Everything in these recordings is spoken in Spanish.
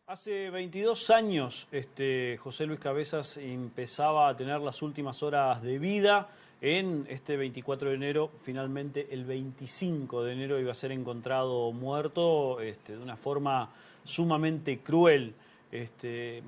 Hace 22 años José Luis Cabezas empezaba a tener las últimas horas de vida. En este 24 de enero, finalmente el 25 de enero iba a ser encontrado muerto de una forma sumamente cruel.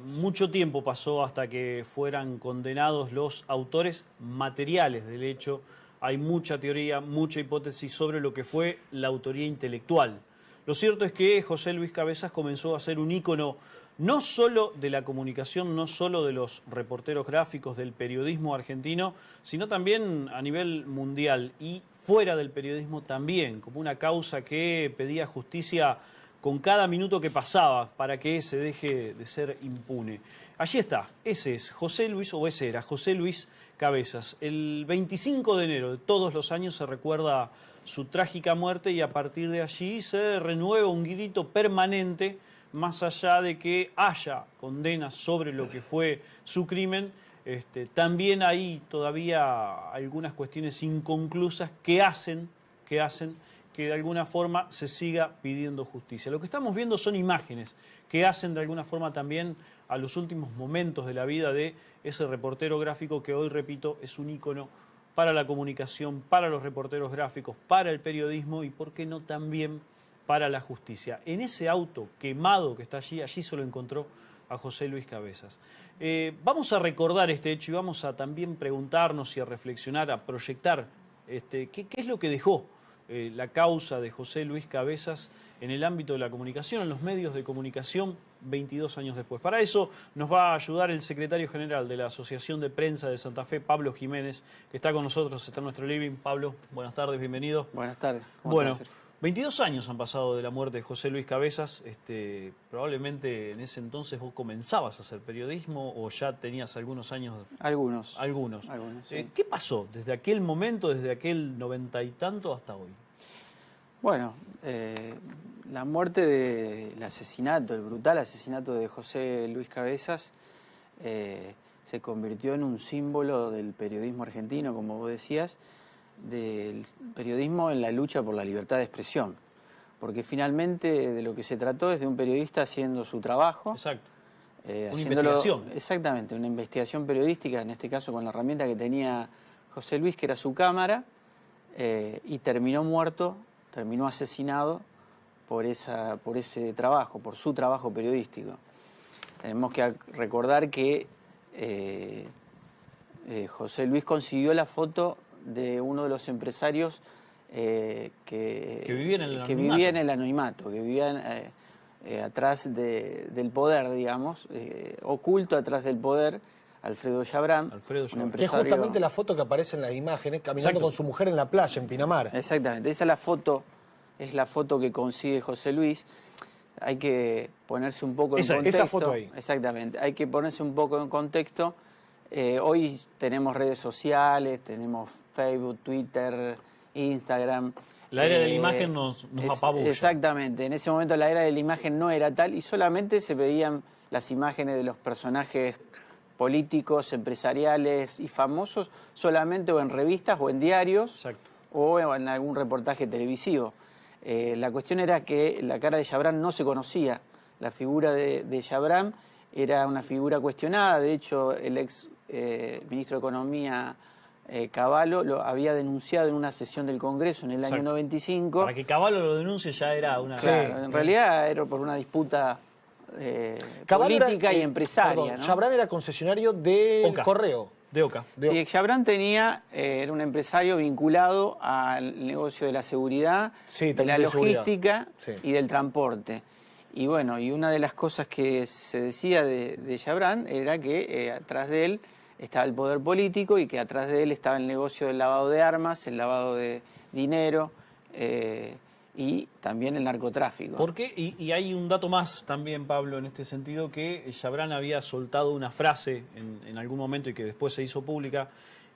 Mucho tiempo pasó hasta que fueran condenados los autores materiales del hecho. Hay mucha teoría, mucha hipótesis sobre lo que fue la autoría intelectual. Lo cierto es que José Luis Cabezas comenzó a ser un ícono no solo de la comunicación, no solo de los reporteros gráficos, del periodismo argentino, sino también a nivel mundial y fuera del periodismo también, como una causa que pedía justicia con cada minuto que pasaba para que se deje de ser impune. Allí está, ese es José Luis, o ese era José Luis Cabezas. El 25 de enero de todos los años se recuerda su trágica muerte y a partir de allí se renueva un grito permanente, más allá de que haya condenas sobre lo que fue su crimen. También hay todavía algunas cuestiones inconclusas que hacen que de alguna forma se siga pidiendo justicia. Lo que estamos viendo son imágenes que hacen de alguna forma también a los últimos momentos de la vida de ese reportero gráfico que hoy, repito, es un ícono para la comunicación, para los reporteros gráficos, para el periodismo y, por qué no, también para la justicia. En ese auto quemado que está allí se lo encontró a José Luis Cabezas. Vamos a recordar este hecho y vamos a también preguntarnos y a reflexionar, a proyectar qué es lo que dejó la causa de José Luis Cabezas en el ámbito de la comunicación, en los medios de comunicación, 22 años después. Para eso nos va a ayudar el secretario general de la Asociación de Prensa de Santa Fe, Pablo Jiménez, que está con nosotros, está en nuestro living. Pablo, buenas tardes, bienvenido. Buenas tardes. Bueno, 22 años han pasado de la muerte de José Luis Cabezas. Probablemente en ese entonces vos comenzabas a hacer periodismo o ya tenías algunos años. Algunos. Sí. ¿Qué pasó desde aquel momento, desde aquel 90 y tanto hasta hoy? Bueno, la muerte el asesinato, el brutal asesinato de José Luis Cabezas se convirtió en un símbolo del periodismo argentino, como vos decías, del periodismo en la lucha por la libertad de expresión. Porque finalmente de lo que se trató es de un periodista haciendo su trabajo. Exacto. Una investigación. Exactamente, una investigación periodística, en este caso con la herramienta que tenía José Luis, que era su cámara, y terminó muerto, terminó asesinado por ese trabajo, por su trabajo periodístico. Tenemos que recordar que José Luis consiguió la foto de uno de los empresarios que vivía en el anonimato, que vivía atrás del poder, digamos, oculto atrás del poder, Alfredo Yabrán. Que es justamente la foto que aparece en las imágenes, caminando Exacto. con su mujer en la playa, en Pinamar. Exactamente, esa es la foto que consigue José Luis. Hay que ponerse un poco en contexto. Esa foto ahí. Exactamente, hay que ponerse un poco en contexto. Hoy tenemos redes sociales, tenemos Facebook, Twitter, Instagram. La era de la imagen nos apabulla. Exactamente, en ese momento la era de la imagen no era tal y solamente se veían las imágenes de los personajes políticos, empresariales y famosos solamente o en revistas o en diarios. Exacto. O en algún reportaje televisivo. La cuestión era que la cara de Yabrán no se conocía. La figura de Yabrán era una figura cuestionada. De hecho, el ex ministro de Economía, Cavallo, lo había denunciado en una sesión del Congreso en el año 95. Para que Cavallo lo denuncie ya era una... Claro, en realidad era por una disputa política y empresaria. Perdón, ¿no? Yabrán era concesionario del correo. De Oca. Y Yabrán era un empresario vinculado al negocio de la seguridad, de la logística y del transporte. Y bueno, y una de las cosas que se decía de Yabrán era que atrás de él estaba el poder político y que atrás de él estaba el negocio del lavado de armas, el lavado de dinero y también el narcotráfico. ¿Por qué? Y hay un dato más también, Pablo, en este sentido, que Yabrán había soltado una frase en algún momento y que después se hizo pública,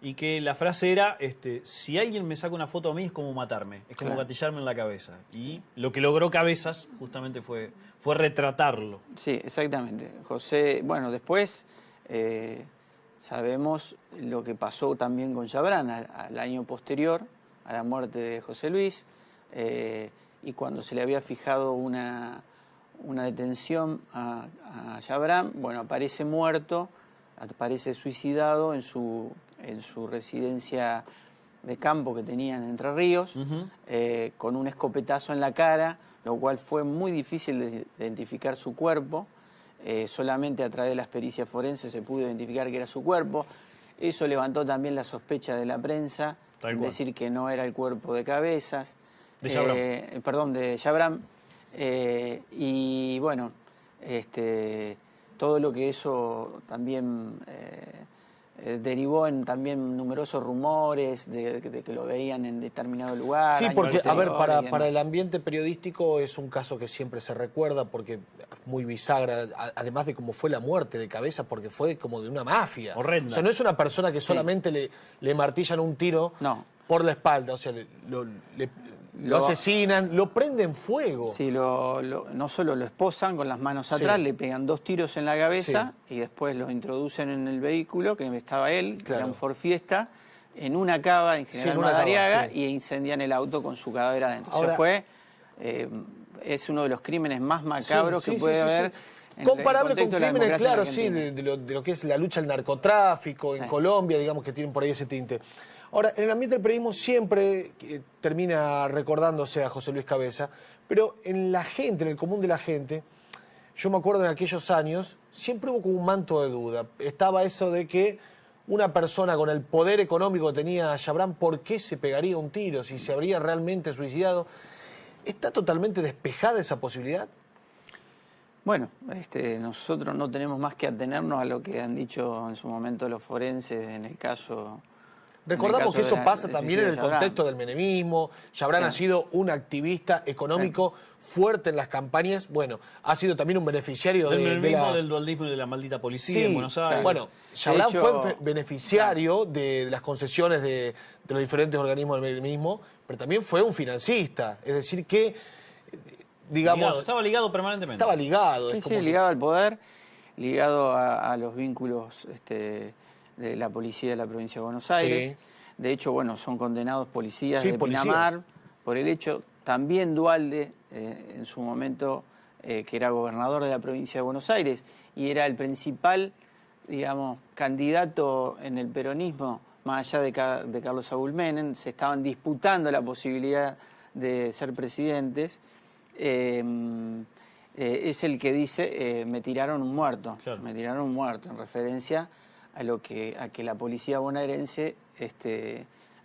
y que la frase era, si alguien me saca una foto a mí es como matarme, es como gatillarme en la cabeza. Y lo que logró Cabezas justamente fue retratarlo. Sí, exactamente. José, bueno, después sabemos lo que pasó también con Yabrán al año posterior a la muerte de José Luis. Y cuando se le había fijado una una detención a Chabran, bueno, aparece muerto, aparece suicidado en su residencia de campo que tenía en Entre Ríos, con un escopetazo en la cara, lo cual fue muy difícil de identificar su cuerpo. Solamente a través de las pericias forenses se pudo identificar que era su cuerpo. Eso levantó también la sospecha de la prensa, es decir, que no era el cuerpo de Cabezas. De Chabran. Perdón, de Chabran. Y bueno, todo lo que eso también derivó en también numerosos rumores de que lo veían en determinado lugar. Sí, porque, a ver, para el ambiente periodístico es un caso que siempre se recuerda porque muy bisagra, además de cómo fue la muerte de Cabezas, porque fue como de una mafia. Horrenda. O sea, no es una persona que solamente le martillan un tiro por la espalda, o sea, lo asesinan, lo prenden fuego. Sí, no solo lo esposan con las manos atrás, le pegan 2 tiros en la cabeza y después lo introducen en el vehículo, que estaba él, que era un Ford Fiesta, en una cava en General Madariaga, y incendian el auto con su cadáver adentro. Ahora, o sea, es uno de los crímenes más macabros que puede haber. Comparable con crímenes, claro, de lo que es la lucha al narcotráfico en Colombia, digamos que tienen por ahí ese tinte. Ahora, en el ambiente del periodismo siempre termina recordándose a José Luis Cabeza, pero en la gente, en el común de la gente, yo me acuerdo en aquellos años, siempre hubo como un manto de duda. Estaba eso de que una persona con el poder económico que tenía Chabran, ¿por qué se pegaría un tiro? Si se habría realmente suicidado. ¿Está totalmente despejada esa posibilidad? Bueno, nosotros no tenemos más que atenernos a lo que han dicho en su momento los forenses en el caso. Recordamos que eso pasa también en el contexto del menemismo. Chabran ha sido un activista económico fuerte en las campañas. Bueno, ha sido también un beneficiario del menemismo, del dualdismo y de la maldita policía en Buenos Aires. Bueno, Chabran fue beneficiario de las concesiones de los diferentes organismos del menemismo, pero también fue un financista. Es decir que, digamos... Estaba ligado permanentemente. Estaba ligado. Sí, ligado al poder, ligado a los vínculos de la policía de la provincia de Buenos Aires. Sí. De hecho, bueno, son condenados policías de Pinamar por el hecho. También Duhalde, en su momento, que era gobernador de la provincia de Buenos Aires y era el principal, digamos, candidato en el peronismo, más allá de Carlos Saúl Menem, se estaban disputando la posibilidad de ser presidentes. Es el que dice, me tiraron un muerto, me tiraron un muerto, en referencia a que la policía bonaerense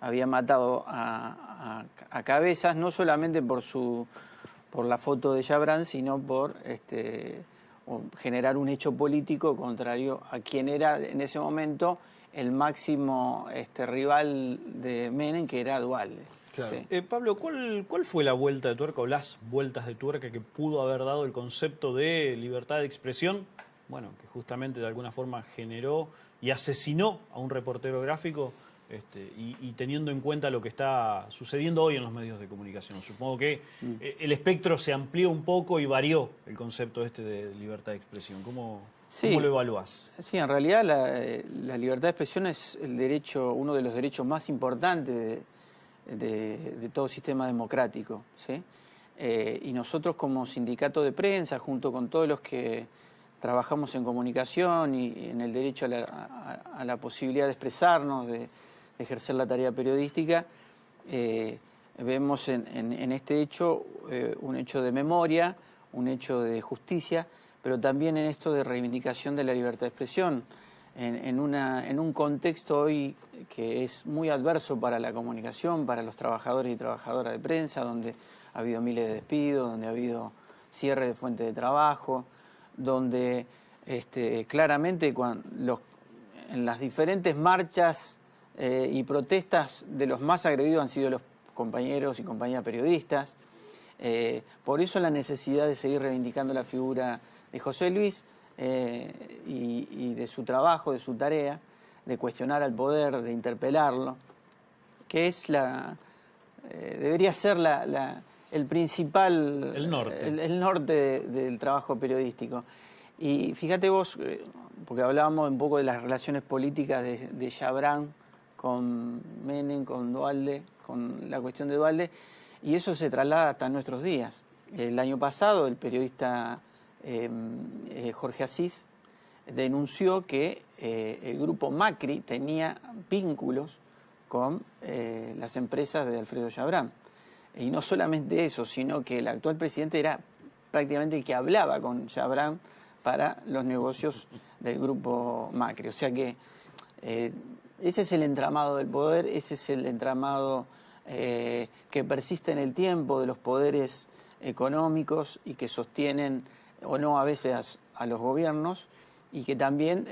había matado a Cabezas, no solamente por la foto de Chabran, sino por generar un hecho político contrario a quien era en ese momento el máximo rival de Menem, que era Duhalde. Claro. Sí. Pablo, ¿cuál fue la vuelta de tuerca o las vueltas de tuerca que pudo haber dado el concepto de libertad de expresión? Bueno, que justamente de alguna forma generó y asesinó a un reportero gráfico y teniendo en cuenta lo que está sucediendo hoy en los medios de comunicación. Supongo que el espectro se amplió un poco y varió el concepto de libertad de expresión. ¿Cómo lo evaluás? Sí, en realidad la libertad de expresión es uno de los derechos más importantes de todo sistema democrático, ¿sí? Y nosotros como sindicato de prensa, junto con todos los que trabajamos en comunicación y en el derecho a la posibilidad de expresarnos, de ejercer la tarea periodística, vemos en este hecho un hecho de memoria, un hecho de justicia, pero también en esto de reivindicación de la libertad de expresión, en un contexto hoy que es muy adverso para la comunicación, para los trabajadores y trabajadoras de prensa, donde ha habido miles de despidos, donde ha habido cierre de fuentes de trabajo, donde claramente en las diferentes marchas y protestas de los más agredidos han sido los compañeros y compañeras periodistas. Por eso la necesidad de seguir reivindicando la figura de José Luis y de su trabajo, de su tarea, de cuestionar al poder, de interpelarlo, que es debería ser el principal... El norte del trabajo periodístico. Y fíjate vos, porque hablábamos un poco de las relaciones políticas de Chabran con Menem, con Duhalde, con la cuestión de Duhalde, y eso se traslada hasta nuestros días. el año pasado el periodista Jorge Asís denunció que el grupo Macri tenía vínculos con las empresas de Alfredo Chabrán. Y no solamente eso, sino que el actual presidente era prácticamente el que hablaba con Chabrán para los negocios del grupo Macri. O sea que ese es el entramado del poder, ese es el entramado que persiste en el tiempo de los poderes económicos y que sostienen o no a veces a los gobiernos y que también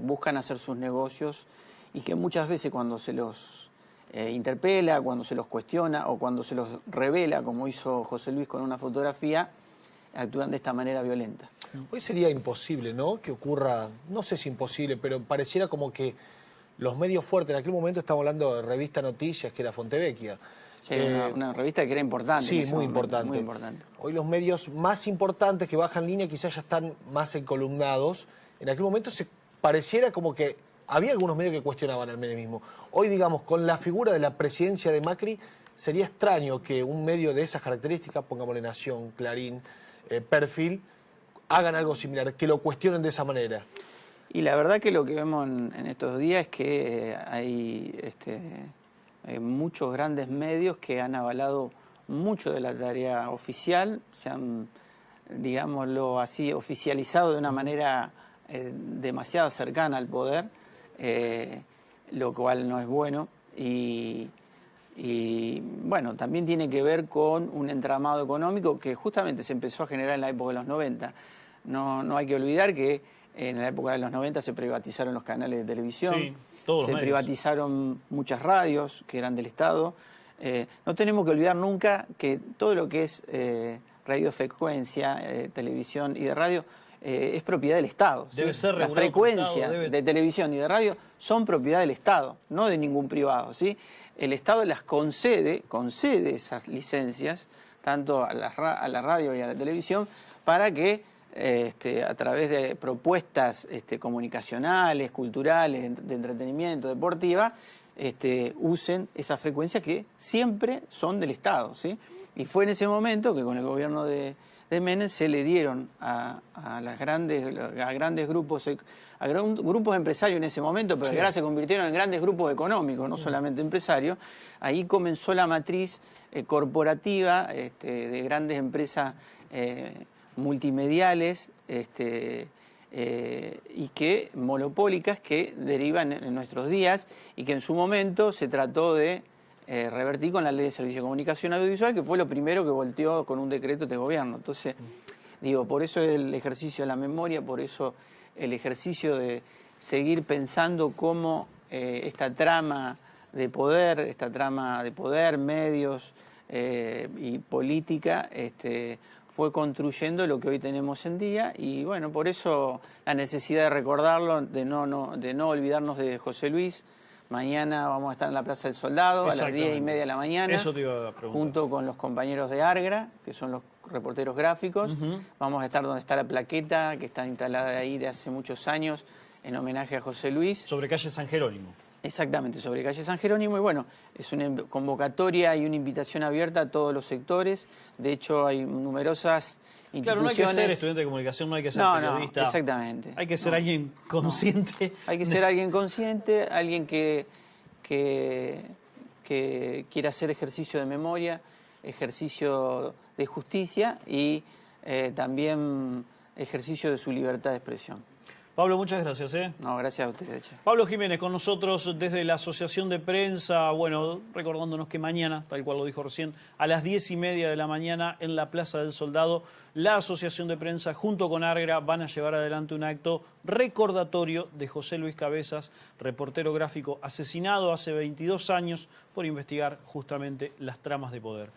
buscan hacer sus negocios y que muchas veces cuando se los interpela, cuando se los cuestiona o cuando se los revela, como hizo José Luis con una fotografía, actúan de esta manera violenta. Hoy sería imposible, ¿no?, que ocurra, no sé si imposible, pero pareciera como que los medios fuertes, en aquel momento estamos hablando de Revista Noticias, que era Fontevecchia. Sí, una revista que era importante. Sí, muy importante. Hoy los medios más importantes que bajan línea quizás ya están más encolumnados. En aquel momento pareciera como que había algunos medios que cuestionaban al menemismo. Hoy, digamos, con la figura de la presidencia de Macri, sería extraño que un medio de esas características, pongámosle Nación, Clarín, Perfil, hagan algo similar, que lo cuestionen de esa manera. Y la verdad que lo que vemos en estos días es que hay muchos grandes medios que han avalado mucho de la tarea oficial, se han, digámoslo así, oficializado de una manera demasiado cercana al poder, lo cual no es bueno. Y bueno, también tiene que ver con un entramado económico que justamente se empezó a generar en la época de los 90. No hay que olvidar que en la época de los 90 se privatizaron los canales de televisión, sí, todos se privatizaron muchas radios que eran del Estado. No tenemos que olvidar nunca que todo lo que es radiofrecuencia, televisión y de radio es propiedad del Estado. Debe ser Las frecuencias de televisión y de radio son propiedad del Estado, no de ningún privado, ¿sí? El Estado las concede esas licencias, tanto a la radio y a la televisión, para que a través de propuestas comunicacionales, culturales, de entretenimiento, deportiva, usen esas frecuencias que siempre son del Estado, ¿sí? Y fue en ese momento que con el gobierno de Menem se le dieron a grandes grupos, a grupos empresarios en ese momento, pero sí, que ahora se convirtieron en grandes grupos económicos, no solamente empresarios. Ahí comenzó la matriz corporativa de grandes empresas multimediales y que monopólicas que derivan en nuestros días y que en su momento se trató de revertir con la Ley de Servicio de Comunicación Audiovisual, que fue lo primero que volteó con un decreto de gobierno. Entonces, digo, por eso el ejercicio de la memoria, por eso el ejercicio de seguir pensando cómo esta trama de poder, medios y política, fue construyendo lo que hoy tenemos en día. Y bueno, por eso la necesidad de recordarlo, de no olvidarnos de José Luis. Mañana vamos a estar en la Plaza del Soldado a las 10:30 de la mañana. Eso te iba a preguntar. Junto con los compañeros de Argra, que son los reporteros gráficos. Vamos a estar donde está la plaqueta, que está instalada ahí de hace muchos años, en homenaje a José Luis. Sobre calle San Jerónimo. Exactamente, sobre calle San Jerónimo. Y bueno, es una convocatoria y una invitación abierta a todos los sectores. De hecho, hay numerosas instituciones. Claro, no hay que ser estudiante de comunicación, no hay que ser periodista. No, exactamente. Hay que ser alguien consciente. Hay que ser alguien consciente, alguien que quiera hacer ejercicio de memoria, ejercicio de justicia y también ejercicio de su libertad de expresión. Pablo, muchas gracias. No, gracias a ustedes. Pablo Jiménez con nosotros desde la Asociación de Prensa, bueno, recordándonos que mañana, tal cual lo dijo recién, a las 10:30 de la mañana en la Plaza del Soldado, la Asociación de Prensa junto con Argra van a llevar adelante un acto recordatorio de José Luis Cabezas, reportero gráfico asesinado hace 22 años por investigar justamente las tramas de poder.